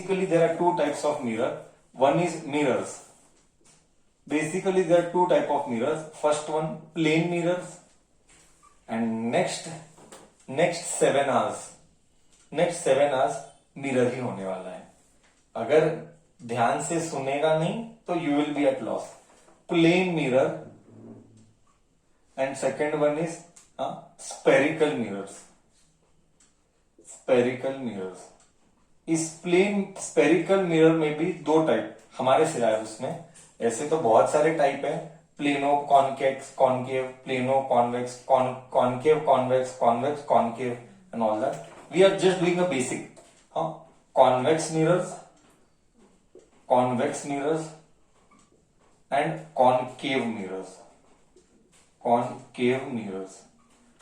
basically there are two types of mirror. One is mirrors. Basically there are two type of mirrors. First one plane mirrors, and next 7 hours mirror ही होने वाला है. अगर ध्यान से सुनेगा नहीं तो you will be at loss. Plane mirror and second one is spherical mirrors. Spherical mirrors. इस प्लेन स्पेरिकल मिरर में भी दो टाइप हमारे सिलेबस में. ऐसे तो बहुत सारे टाइप है. Plano convex concave, plano convex concave convex convex concave and all that. We are just doing a basic. Convex mirrors and concave mirrors.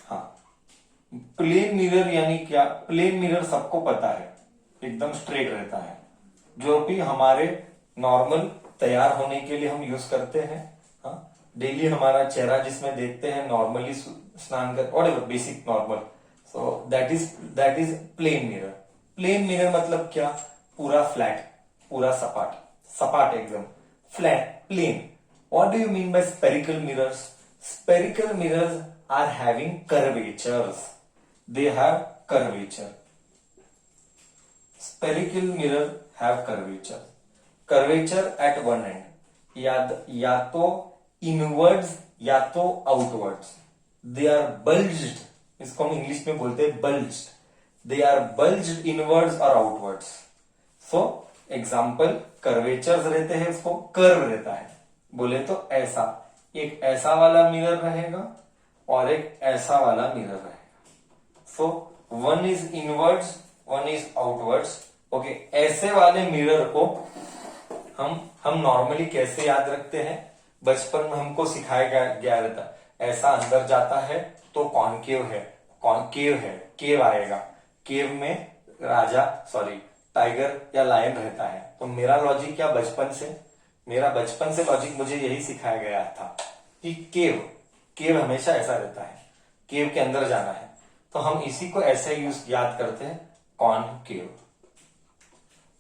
हाँ, प्लेन मिरर यानी क्या? प्लेन मिरर सबको पता है, एकदम स्ट्रेट रहता है, जो भी हमारे नॉर्मल तैयार होने के लिए हम यूज करते हैं. हाँ, डेली हमारा चेहरा जिसमें देखते हैं नॉर्मली स्नान कर whatever basic normal. So that is plane mirror. Plane mirror मतलब क्या? पूरा फ्लैट, पूरा सपाट एकदम flat plane. What do you mean by spherical mirrors? Spherical mirrors are having curvatures. They have curvature. Spherical mirror have curvature. Curvature at one end. या तो inwards या तो outwards. They are bulged. इसको हम English में बोलते हैं bulged. They are bulged inwards or outwards. So example curvatures रहते हैं, उसको curve रहता है. बोले तो ऐसा एक ऐसा वाला मिरर रहेगा और एक ऐसा वाला मिरर रहेगा. So one is inwards, one is outwards. Okay, ऐसे वाले मिरर को हम नॉर्मली कैसे याद रखते हैं? बचपन में हमको सिखाया गया रहता है, ऐसा अंदर जाता है तो कॉन्केव है, केव आएगा. केव में टाइगर या लायन रहता है. तो मेरा लॉजिक क्या बचपन से लॉजिक मुझे यही सिखाया गया था कि केव हमेशा ऐसा रहता है, केव के अंदर जाना है. तो हम इसी को ऐसे याद करते हैं कॉनकेव,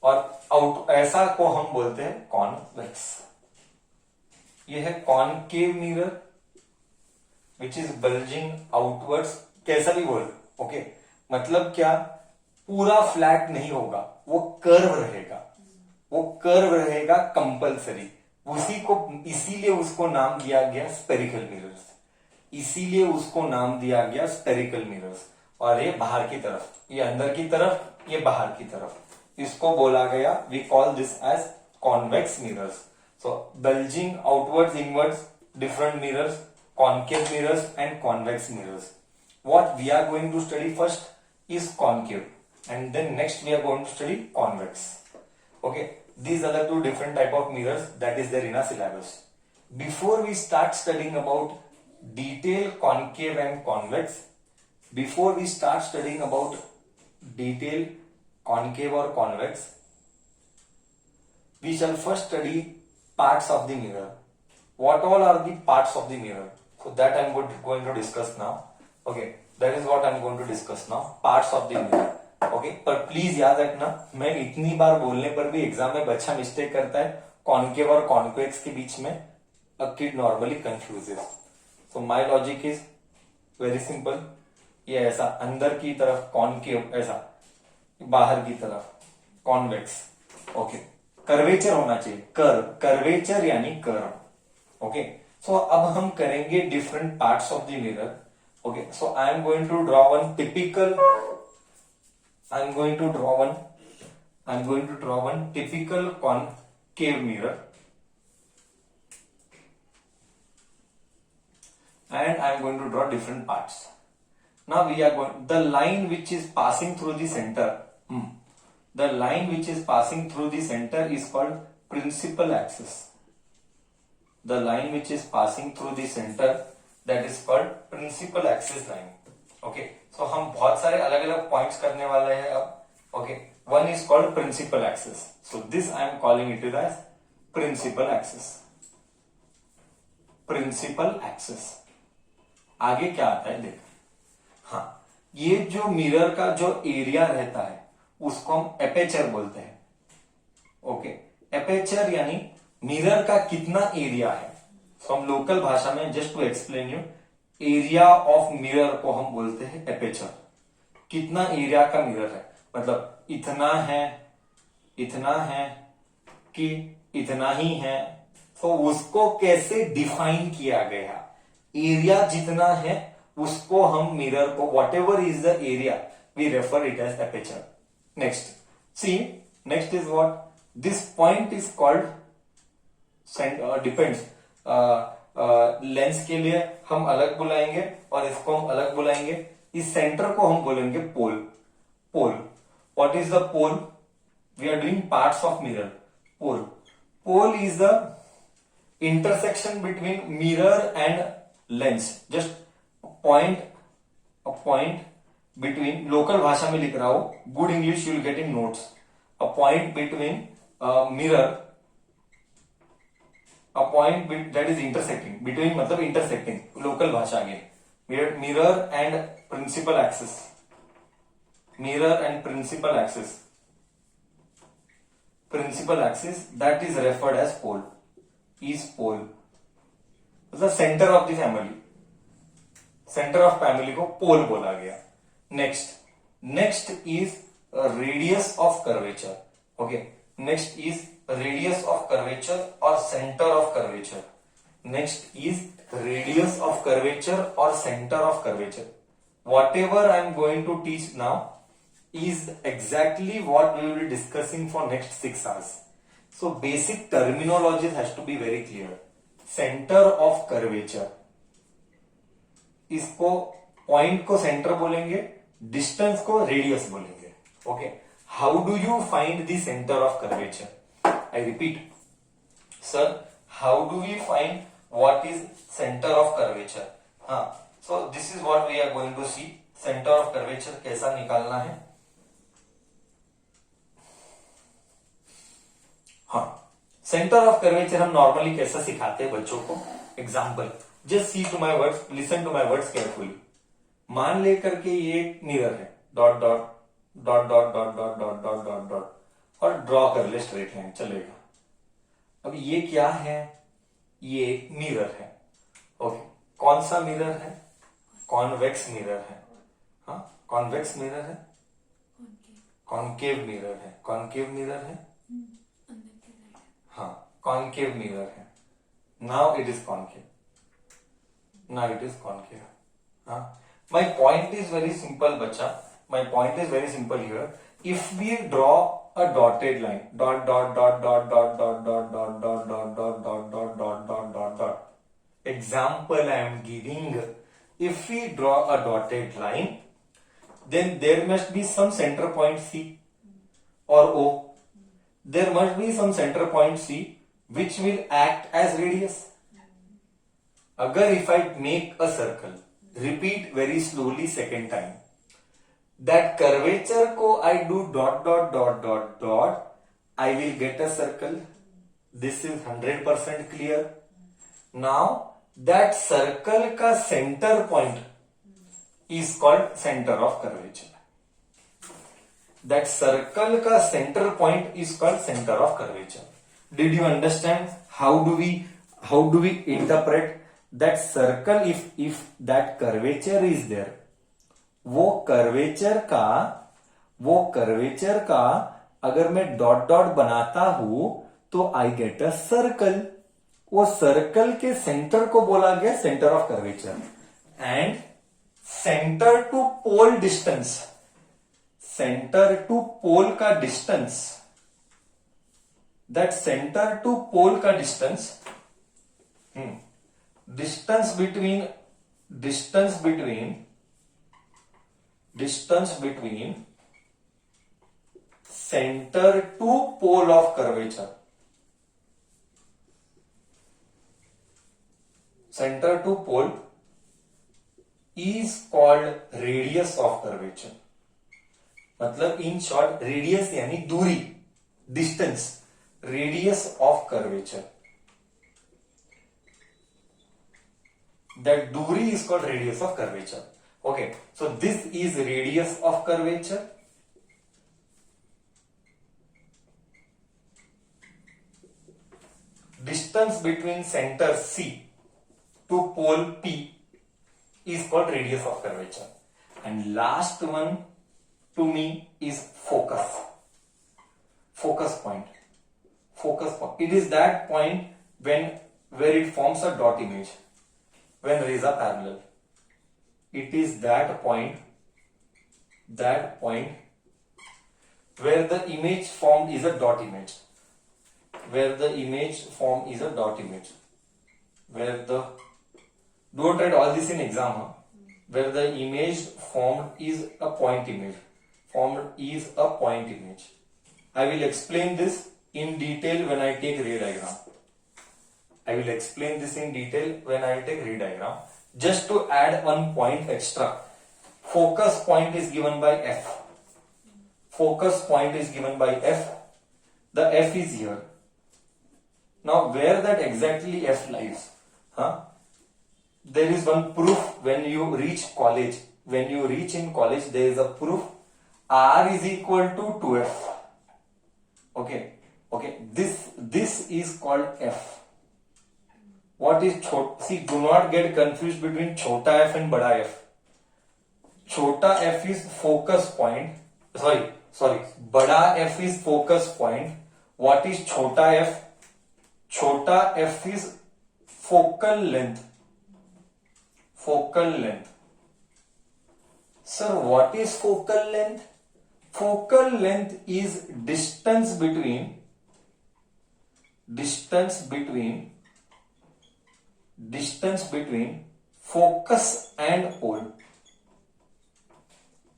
और ऐसा को हम बोलते हैं कॉन्वेक्स. ये है concave mirror which is bulging outwards. कैसा भी बोल. ओके, मतलब क्या? पूरा फ्लैट नहीं होगा, वो कर्व रहेगा कंपल्सरी. इसीलिए उसको नाम दिया गया स्पेरिकल मिरर्स. और ये बाहर की तरफ, ये अंदर की तरफ, ये बाहर की तरफ, इसको बोला गया, we call this as convex mirrors. So bulging outwards inwards different mirrors, concave mirrors and convex mirrors. What we are going to study first is concave and then next we are going to study convex. Okay, these are the two different type of mirrors that is there in our syllabus. Before we start studying about detail concave and convex, before we start studying about detail concave or convex, we shall first study parts of the mirror. What all are the parts of the mirror? So that I am going to discuss now. Okay, that is what I am going to discuss now. Parts of the mirror. Okay, पर please याद रखना, मैं इतनी बार बोलने पर भी exam में बच्चा मिस्टेक करता है कॉन्केव और कॉन्वेक्स के बीच में. A kid normally confuses. So my logic is very simple. ये ऐसा अंदर की तरफ कॉन्केव, ऐसा बाहर की तरफ कॉन्वेक्स. ओके, कर्वेचर होना चाहिए. कर्वेचर यानी कर्व. ओके, सो अब हम करेंगे different parts of the mirror. Okay, so I am going to draw one typical I'm going to draw one typical concave mirror, and I'm going to draw different parts. Now we are going, the line which is passing through the center, is called principal axis. The line which is passing through the center, that is called principal axis line. Okay, so हम बहुत सारे अलग अलग points करने वाले हैं अब. Okay, one is called principal axis. So this I am calling it as principal axis. आगे क्या आता है देख. हाँ, ये जो मिरर का जो एरिया रहता है उसको हम एपेचर बोलते हैं. एपेचर यानी मिरर का कितना एरिया है। तो हम लोकल भाषा में just to explain you, area of mirror को हम बोलते हैं एपेचर। कितना एरिया का मिरर है, मतलब इतना है कि इतना ही है। तो उसको कैसे डिफाइन किया गया, एरिया जितना है उसको हम मिरर को, whatever is the area we refer it as aperture. Next see, next is what, this point is called, depends, lens के लिए हम अलग बुलाएंगे और इसको हम अलग बुलाएंगे। इस सेंटर को हम बोलेंगे pole. Pole, what is the pole, we are doing parts of mirror. Pole, pole is the intersection between mirror and lens, just a point between, local भाषा में लिख रहा हूं, good English you will get in notes, a point between mirror, a point that is intersecting between, मतलब intersecting, local भाषा में mirror and principal axis, mirror and principal axis that is referred as pole, is pole, the center of the family, center of family को pole बोला गया। Next is radius of curvature. Okay, next is radius of curvature और centre of curvature. Next is radius of curvature और centre of curvature. Whatever I am going to teach now is exactly what we will be discussing for next 6 hours. So basic terminology has to be very clear. Center of curvature, इसको point को centre बोलेंगे, distance को radius बोलेंगे। Okay, how do you find the centre of curvature? I repeat sir, how do we find what is centre of curvature? हाँ, so this is what we are going to see, centre of curvature कैसा निकालना है। हाँ, centre of curvature हम normally कैसा सिखाते हैं बच्चों को। Example, just see to my words, listen to my words carefully. मान लेकर के ये एक मिरर है, dot dot dot dot dot dot dot dot dot dot, और ड्रॉ कर ले स्ट्रेट लाइन, चलेगा। अब ये क्या है, ये एक मिरर है। ओके, कौन सा मिरर है? कॉन्वेक्स मिरर है। हाँ, कॉन्वेक्स मिरर है, कॉन्केव मिरर है, कॉन्केव मिरर है, हाँ, कॉन्केव मिरर है। Now it is concave, now it is concave. हाँ, my point is very simple बच्चा, my point is very simple here. If we draw a dotted line, dot dot dot dot dot dot dot dot dot dot dot dot dot dot dot dot dot, example I am giving, if we draw a dotted line, then there must be some center point C or O, there must be some center point C which will act as radius. Agar if I make a circle, repeat very slowly second time, that curvature को I do dot dot dot dot dot, I will get a circle. This is 100% clear. Now that circle का center point is called center of curvature. That circle का center point is called center of curvature. Did you understand how do we interpret that circle? If that curvature is there, वो curvature का अगर मैं dot dot बनाता हूं तो I get a circle. वो circle के सेंटर को बोला गया centre of curvature. And centre to pole distance, centre to pole का distance, that centre to pole का distance, distance between center to pole of curvature, center to pole is called radius of curvature. मतलब in short radius यानी दूरी, distance, radius of curvature. That दूरी is called radius of curvature. Okay, so this is radius of curvature. distance between center C to pole P is called radius of curvature. And last one to me is focus. Focus point. Focus point. It is that point where it forms a dot image when rays are parallel. It is that point where the image formed is a dot image. Where the image formed is a dot image. Don't write all this in exam. Huh? Where the image formed is a point image. I will explain this in detail when I take ray diagram. Just to add one point extra. Focus point is given by F. The F is here. Now where that exactly F lies? There is one proof when you reach college. When you reach in college, there is a proof. R is equal to 2F. Okay. This is called F. What is see, do not get confused between chota f and bada F. Chota f is focus point. Sorry. Bada F is focus point. What is chota f? Chota f is focal length. Sir, what is focal length? Focal length is distance between focus and pole.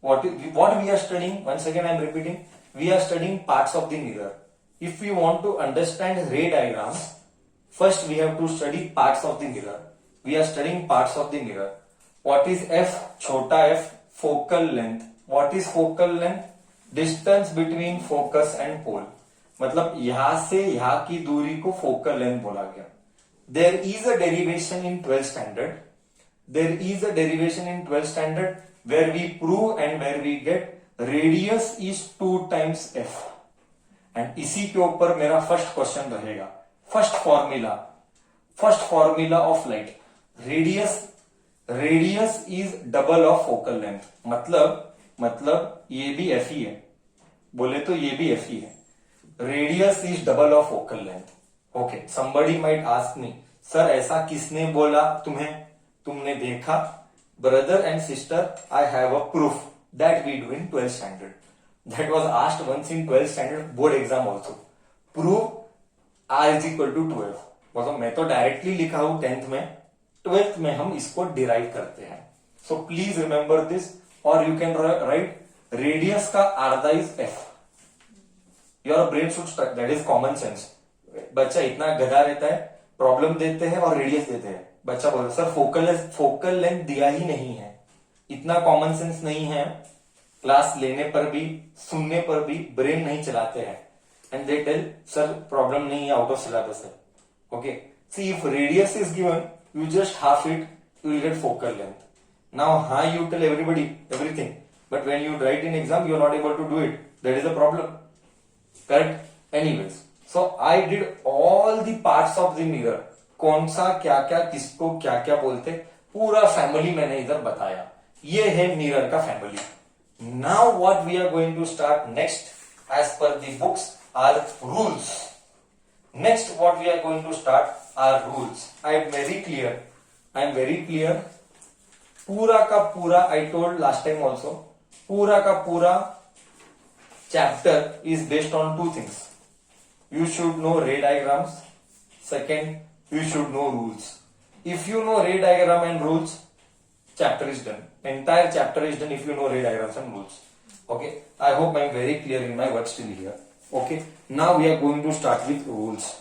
What we are studying, once again I am repeating, we are studying parts of the mirror. If we want to understand ray diagrams, first we have to study parts of the mirror. We are studying parts of the mirror. What is F? Chota f, focal length. What is focal length? Distance between focus and pole. मतलब यहां से यहां की दूरी को focal length बोला गया. There is a derivation in 12th standard. Where we prove and where we get radius is 2 times F. And इसी के ऊपर मेरा first question रहेगा. First formula of light. Radius is double of focal length. मतलब ये भी F ही है. बोले तो ये भी F ही है. Radius is double of focal length. Okay, somebody might ask me, sir ऐसा किसने बोला तुम्हें? तुमने देखा? Brother and sister, I have a proof that we do in 12th standard. That was asked once in 12th standard board exam also. Prove R is equal to 12. मतलब मैं तो directly लिखा हूं 10th में, 12th में हम इसको derive करते हैं. So please remember this, or you can write radius का आधा is F. Your brain should start. That is common sense. बच्चा इतना गधा रहता है, प्रॉब्लम देते हैं और रेडियस देते हैं. बच्चा बोलता सर फोकल लेंथ दिया ही नहीं है. इतना कॉमन सेंस नहीं है. क्लास लेने पर भी सुनने पर भी ब्रेन नहीं चलाते हैं. And they tell sir problem नहीं है, आउट ऑफ सिलेबस है. Okay, see if radius is given, you just half it, you will get focal length. Now, you tell everybody everything, but when you write in exam, you are not able to do it. That is a problem. Correct? Anyways, so I did all the parts of the mirror. कौन सा क्या क्या किसको क्या क्या बोलते, पूरा family मैंने इधर बताया. ये है मिरर का family. Now what we are going to start next, as per the books, are rules. Next, what we are going to start are rules. I am very clear. पूरा का पूरा, I told last time also, पूरा का पूरा chapter is based on 2 things. You should know ray diagrams. Second, you should know rules. If you know ray diagram and rules, chapter is done. Entire chapter is done if you know ray diagrams and rules. Okay, I hope I am very clear in my words till here. Okay, now we are going to start with rules.